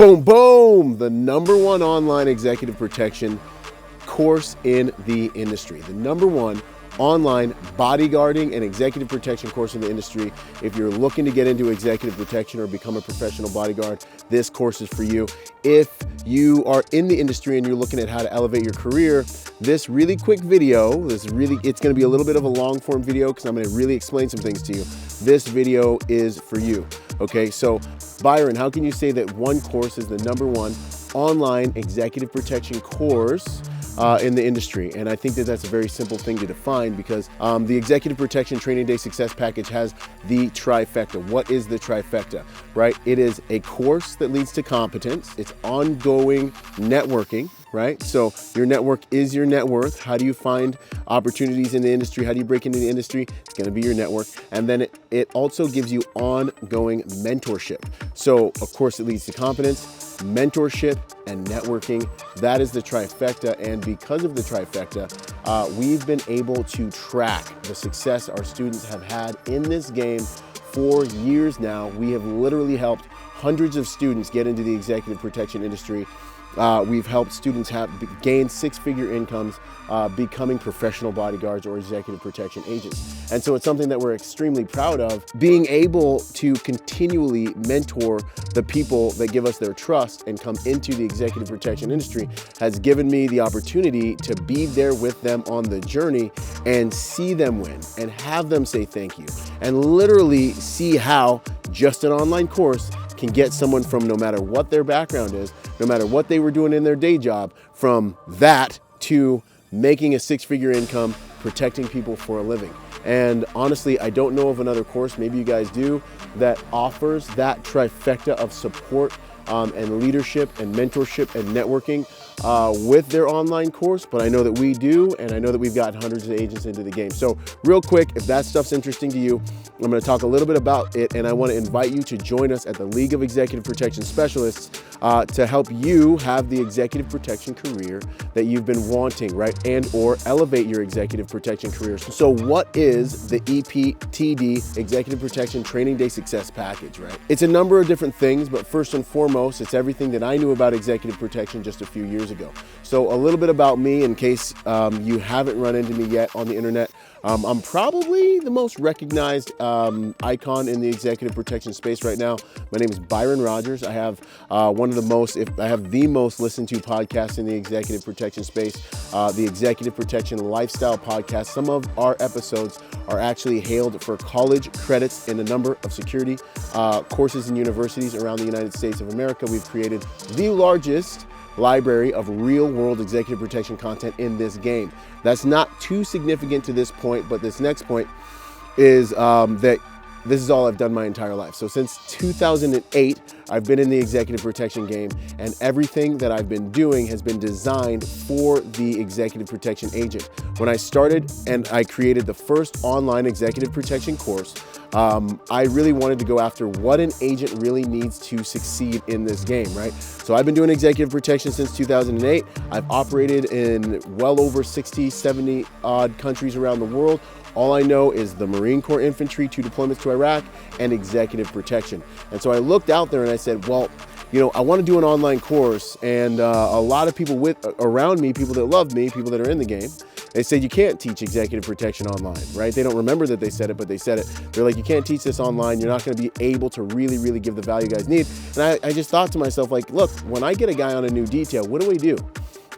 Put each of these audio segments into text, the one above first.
Boom, boom! The #1 online executive protection course in the industry. The #1 online bodyguarding and executive protection course in the industry. If you're looking to get into executive protection or become a professional bodyguard, this course is for you. If you are in the industry and you're looking at how to elevate your career, this really quick video, it's going to be a little bit of a long form video because I'm going to really explain some things to you. This video is for you. Okay, so Byron, how can you say that one course is the #1 online executive protection course in the industry? And I think that that's a very simple thing to define because the Executive Protection Training Day Success Package has the trifecta. What is the trifecta, right? It is a course that leads to competence. It's ongoing networking, right? So your network is your net worth. How do you find opportunities in the industry? How do you break into the industry? It's going to be your network. And then it also gives you ongoing mentorship. So of course it leads to competence, mentorship, and networking. That is the trifecta. And because of the trifecta, we've been able to track the success our students have had in this game for years now. We have literally helped hundreds of students get into the executive protection industry. We've helped students gain six-figure incomes becoming professional bodyguards or executive protection agents. And so it's something that we're extremely proud of. Being able to continually mentor the people that give us their trust and come into the executive protection industry has given me the opportunity to be there with them on the journey and see them win and have them say thank you and literally see how just an online course can get someone from no matter what their background is, no matter what they were doing in their day job, from that to making a six-figure income, protecting people for a living. And honestly, I don't know of another course, maybe you guys do, that offers that trifecta of support and leadership and mentorship and networking with their online course, but I know that we do, and I know that we've got hundreds of agents into the game. So real quick, if that stuff's interesting to you, I'm going to talk a little bit about it, and I want to invite you to join us at the League of Executive Protection Specialists to help you have the executive protection career that you've been wanting, right? And or elevate your executive protection career. So what is the EPTD, Executive Protection Training Day Success Package, right? It's a number of different things, but first and foremost, it's everything that I knew about executive protection just a few years ago. So a little bit about me in case you haven't run into me yet on the internet. I'm probably the most recognized icon in the executive protection space right now. My name is Byron Rodgers. I have I have the most listened to podcast in the executive protection space, the Executive Protection Lifestyle Podcast. Some of our episodes are actually hailed for college credits in a number of security courses and universities around the United States of America. We've created the largest library of real-world executive protection content in this game. That's not too significant to this point, but this next point is that this is all I've done my entire life. So since 2008, I've been in the executive protection game, and everything that I've been doing has been designed for the executive protection agent. When I started and I created the first online executive protection course, I really wanted to go after what an agent really needs to succeed in this game, right? So I've been doing executive protection since 2008. I've operated in well over 60, 70 odd countries around the world. All I know is the Marine Corps Infantry, 2 deployments to Iraq, and executive protection. And so I looked out there and I said, well, you know, I want to do an online course, and a lot of people around me, people that love me, people that are in the game, they said you can't teach executive protection online, right? They don't remember that they said it, but they said it. They're like, you can't teach this online. You're not going to be able to really, really give the value you guys need. And I just thought to myself, like, look, when I get a guy on a new detail, what do?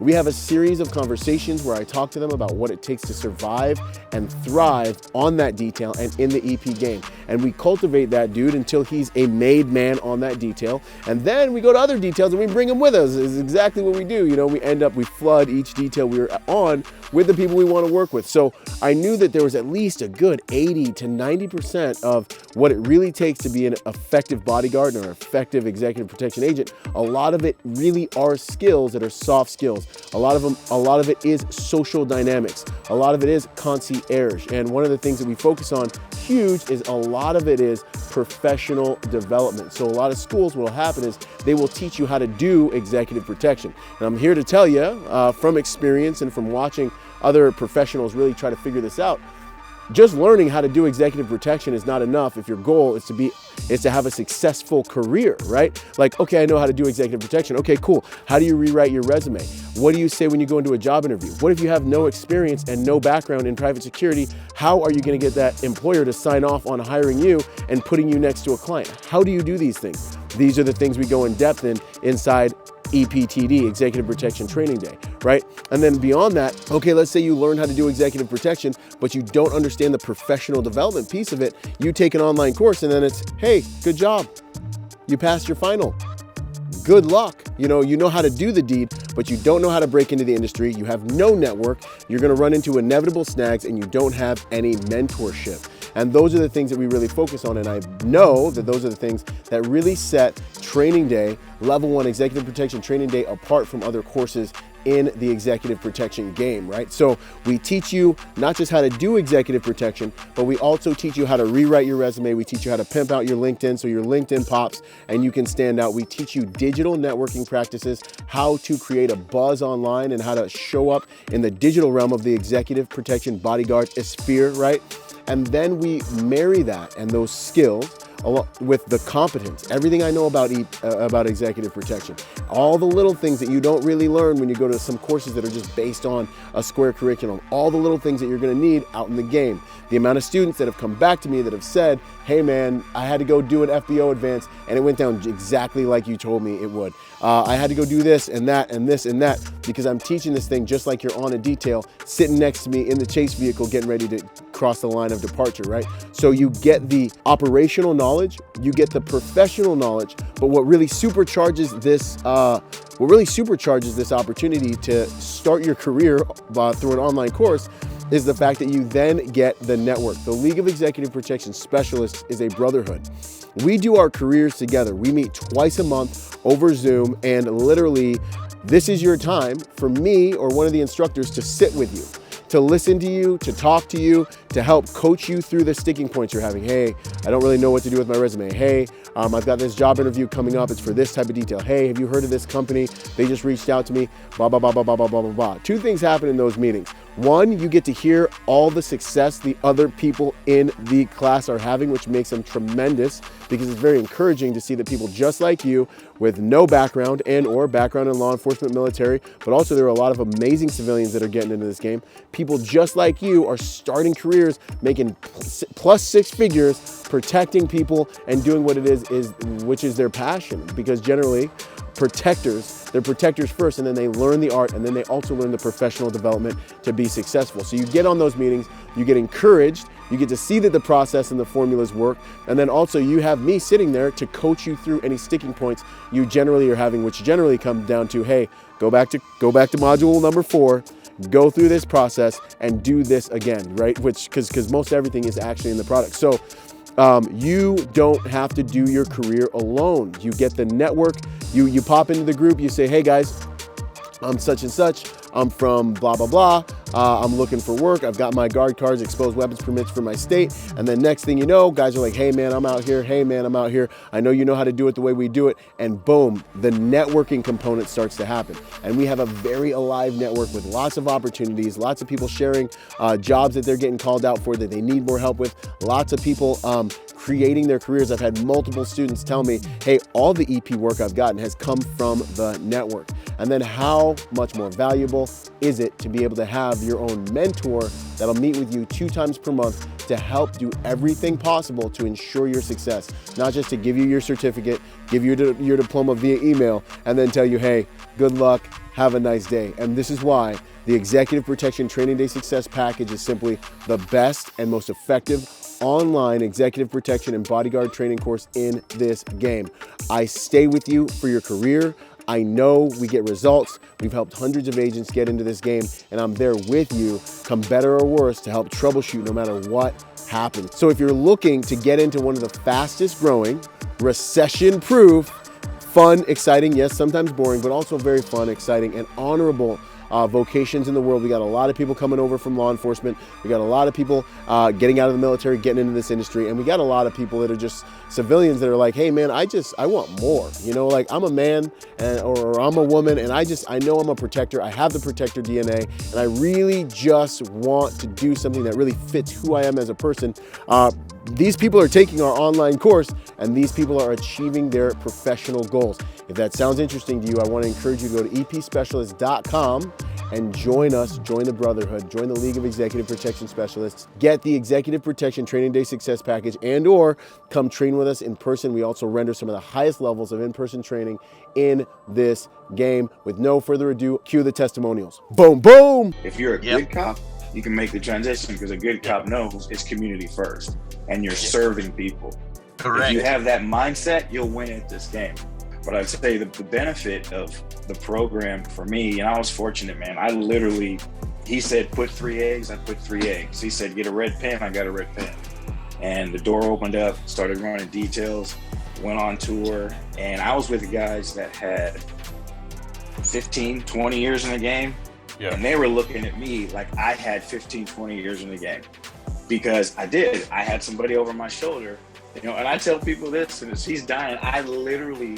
We have a series of conversations where I talk to them about what it takes to survive and thrive on that detail and in the EP game. And we cultivate that dude until he's a made man on that detail. And then we go to other details and we bring him with us. Is exactly what we do. You know, we flood each detail we're on with the people we want to work with. So I knew that there was at least a good 80 to 90% of what it really takes to be an effective bodyguard or effective executive protection agent. A lot of it really are skills that are soft skills. A lot of it is social dynamics. A lot of it is concierge. And one of the things that we focus on huge is a lot of it is professional development. So a lot of schools, what will happen is they will teach you how to do executive protection. And I'm here to tell you from experience and from watching other professionals really try to figure this out, just learning how to do executive protection is not enough if your goal is to have a successful career, right? Like, okay, I know how to do executive protection. Okay, cool. How do you rewrite your resume? What do you say when you go into a job interview? What if you have no experience and no background in private security? How are you going to get that employer to sign off on hiring you and putting you next to a client? How do you do these things? These are the things we go in depth in inside EPTD, Executive Protection Training Day, right? And then beyond that, okay, let's say you learn how to do executive protection, but you don't understand the professional development piece of it. You take an online course and then it's, hey, good job. You passed your final. Good luck. You know how to do the deed, but you don't know how to break into the industry. You have no network. You're going to run into inevitable snags and you don't have any mentorship. And those are the things that we really focus on. And I know that those are the things that really set Training Day, Level 1 Executive Protection Training Day, apart from other courses in the executive protection game, right? So we teach you not just how to do executive protection, but we also teach you how to rewrite your resume. We teach you how to pimp out your LinkedIn so your LinkedIn pops and you can stand out. We teach you digital networking practices, how to create a buzz online and how to show up in the digital realm of the executive protection bodyguard sphere, right? And then we marry that and those skills with the competence, everything I know about executive protection, all the little things that you don't really learn when you go to some courses that are just based on a square curriculum, all the little things that you're going to need out in the game. The amount of students that have come back to me that have said, hey man, I had to go do an FBO advance and it went down exactly like you told me it would. I had to go do this and that and this and that because I'm teaching this thing just like you're on a detail, sitting next to me in the chase vehicle, getting ready to cross the line of departure, right? So you get the operational knowledge, you get the professional knowledge, but what really supercharges this opportunity to start your career through an online course is the fact that you then get the network. The League of Executive Protection Specialists is a brotherhood. We do our careers together. We meet twice a month over Zoom, and literally, this is your time for me or one of the instructors to sit with you, to listen to you, to talk to you, to help coach you through the sticking points you're having. Hey, I don't really know what to do with my resume. Hey, I've got this job interview coming up. It's for this type of detail. Hey, have you heard of this company? They just reached out to me, blah, blah, blah, blah, blah, blah, blah, blah, blah. Two things happen in those meetings. One, you get to hear all the success the other people in the class are having, which makes them tremendous because it's very encouraging to see that people just like you with no background or background in law enforcement, military, but also there are a lot of amazing civilians that are getting into this game. People just like you are starting careers, making plus 6 figures, protecting people and doing what it is which is their passion, because generally they're protectors first, and then they learn the art, and then they also learn the professional development to be successful. So you get on those meetings, you get encouraged, you get to see that the process and the formulas work, and then also you have me sitting there to coach you through any sticking points you generally are having, which generally come down to, hey, go back to module number 4, go through this process and do this again, right? Because most everything is actually in the product. So you don't have to do your career alone. You get the network, you pop into the group, you say, hey guys, I'm such and such, I'm from blah, blah, blah. I'm looking for work. I've got my guard cards, exposed weapons permits for my state. And then next thing you know, guys are like, hey man, I'm out here. Hey man, I'm out here. I know you know how to do it the way we do it. And boom, the networking component starts to happen. And we have a very alive network with lots of opportunities, lots of people sharing jobs that they're getting called out for that they need more help with, lots of people creating their careers. I've had multiple students tell me, hey, all the EP work I've gotten has come from the network. And then how much more valuable is it to be able to have your own mentor that'll meet with you 2 times per month to help do everything possible to ensure your success, not just to give you your certificate, give you your diploma via email, and then tell you, hey, good luck, have a nice day. And this is why the Executive Protection Training Day Success Package is simply the best and most effective online executive protection and bodyguard training course in this game. I stay with you for your career. I know we get results. We've helped hundreds of agents get into this game, and I'm there with you, come better or worse, to help troubleshoot no matter what happens. So if you're looking to get into one of the fastest growing, recession-proof, fun, exciting, yes, sometimes boring, but also very fun, exciting, and honorable vocations in the world. We got a lot of people coming over from law enforcement. We got a lot of people getting out of the military, getting into this industry. And we got a lot of people that are just civilians that are like, hey man, I want more. You know, like I'm a man or I'm a woman, and I know I'm a protector. I have the protector DNA, and I really just want to do something that really fits who I am as a person. These people are taking our online course, and these people are achieving their professional goals. If that sounds interesting to you, I want to encourage you to go to epspecialist.com and join us, join the brotherhood, join the League of Executive Protection Specialists, get the Executive Protection Training Day Success Package, and or come train with us in person. We also render some of the highest levels of in-person training in this game. With no further ado, cue the testimonials. Boom, boom. If you're a good cop, you can make the transition, because a good cop knows it's community first and you're serving people. Correct. If you have that mindset, you'll win at this game. But I'd say the benefit of the program for me, and I was fortunate, man. I literally, he said, put 3 eggs, I put 3 eggs. He said, get a red pen, I got a red pen. And the door opened up, started running details, went on tour, and I was with guys that had 15, 20 years in the game. Yeah. And they were looking at me like I had 15, 20 years in the game, because I did. I had somebody over my shoulder, you know, and I tell people this, and as he's dying, I literally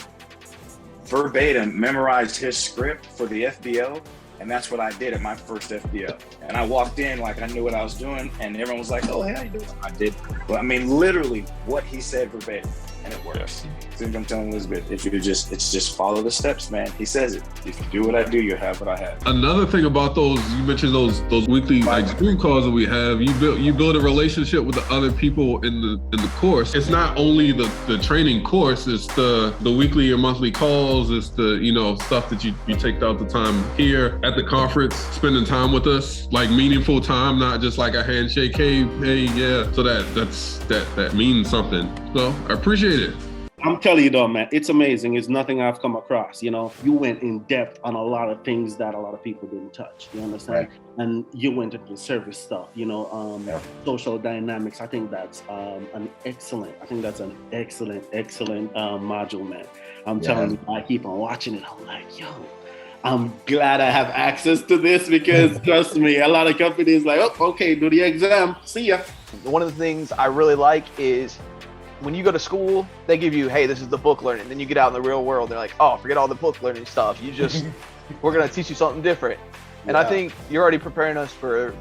verbatim memorized his script for the FBO, and that's what I did at my first FBO. And I walked in like I knew what I was doing, and everyone was like, oh, hey, how you doing? I did. Well, I mean, literally what he said verbatim, and it works. I think I'm telling Elizabeth, it's just follow the steps, man. He says it. If you do what I do, you'll have what I have. Another thing about those, you mentioned those weekly like Zoom calls that we have. You build a relationship with the other people in the course. It's not only the training course. It's the weekly or monthly calls. It's the stuff that you take out the time here at the conference, spending time with us, like meaningful time, not just like a handshake. Hey, yeah. So that means something. So I appreciate it. I'm telling you though, man, it's amazing. It's nothing I've come across. You went in depth on a lot of things that a lot of people didn't touch. You understand? Right. And you went into the service stuff. Social dynamics. I think that's an excellent module, man. I'm telling you, I keep on watching it. I'm like, yo, I'm glad I have access to this, because trust me, a lot of companies like, oh, okay, do the exam, see ya. One of the things I really like is, when you go to school, they give you, hey, this is the book learning. Then you get out in the real world, they're like, oh, forget all the book learning stuff. We're going to teach you something different. And I think you're already preparing us for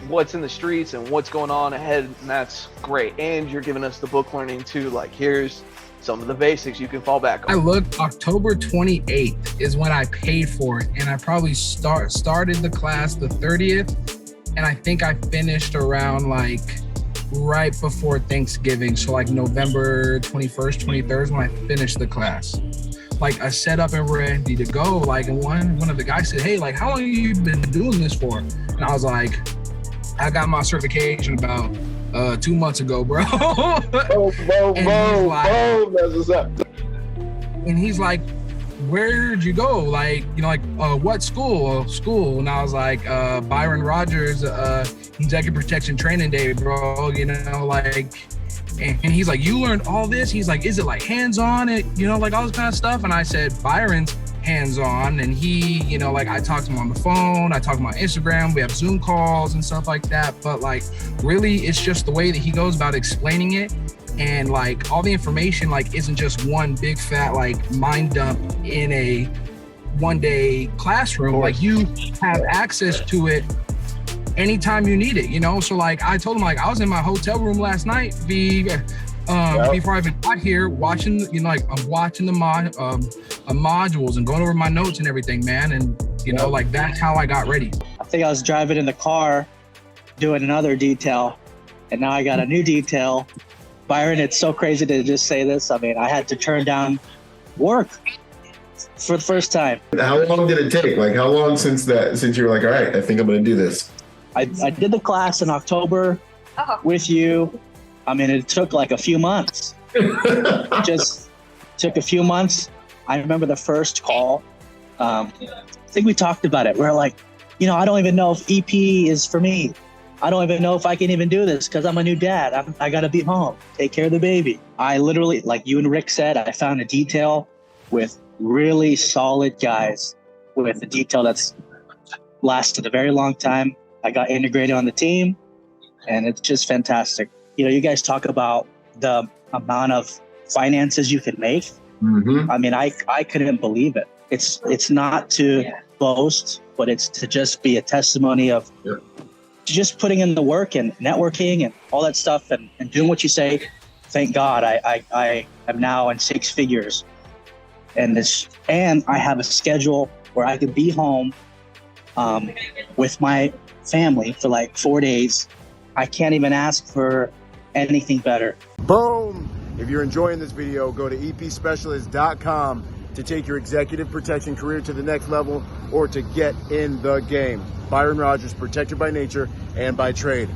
what's in the streets and what's going on ahead, and that's great. And you're giving us the book learning too. Like, here's some of the basics you can fall back on. I looked, October 28th is when I paid for it. And I probably started the class the 30th. And I think I finished around right before Thanksgiving. So November 21st, 23rd is when I finished the class. I set up and ready to go. And one of the guys said, hey, how long have you been doing this for? And I was like, I got my certification about 2 months ago, bro. That's what's up. And he's like, where'd you go? What school? And I was like, Byron Rodgers, Executive Protection Training Day, bro. And he's like, you learned all this? He's like, is it hands-on? All this kind of stuff. And I said, Byron's hands-on. And he, I talked to him on the phone. I talked to him on Instagram. We have Zoom calls and stuff like that. But really, it's just the way that he goes about explaining it. And all the information isn't just one big fat mind dump in a one-day classroom. You have access to it anytime you need it, So I told him I was in my hotel room last night before I even got here, watching I'm watching the modules and going over my notes and everything, man. And that's how I got ready. I think I was driving in the car doing another detail, and now I got a new detail. Byron, it's so crazy to just say this. I mean, I had to turn down work for the first time. How long did it take? How long since you were like, all right, I think I'm going to do this? I did the class in October with you. I mean, it took a few months. Just took a few months. I remember the first call. I think we talked about it. We're like, I don't even know if EP is for me. I don't even know if I can even do this because I'm a new dad. I got to be home, take care of the baby. I literally, like you and Rick said, I found a detail with really solid guys with a detail that's lasted a very long time. I got integrated on the team, and it's just fantastic. You know, you guys talk about the amount of finances you can make. Mm-hmm. I mean, I couldn't believe it. It's not to boast, but it's to just be a testimony of just putting in the work and networking and all that stuff and doing what you say. Thank God I am now in 6 figures, and I have a schedule where I could be home with my family for like 4 days. I can't even ask for anything better. Boom! If you're enjoying this video, go to epspecialist.com to take your executive protection career to the next level or to get in the game. Byron Rodgers, protector by nature and by trade.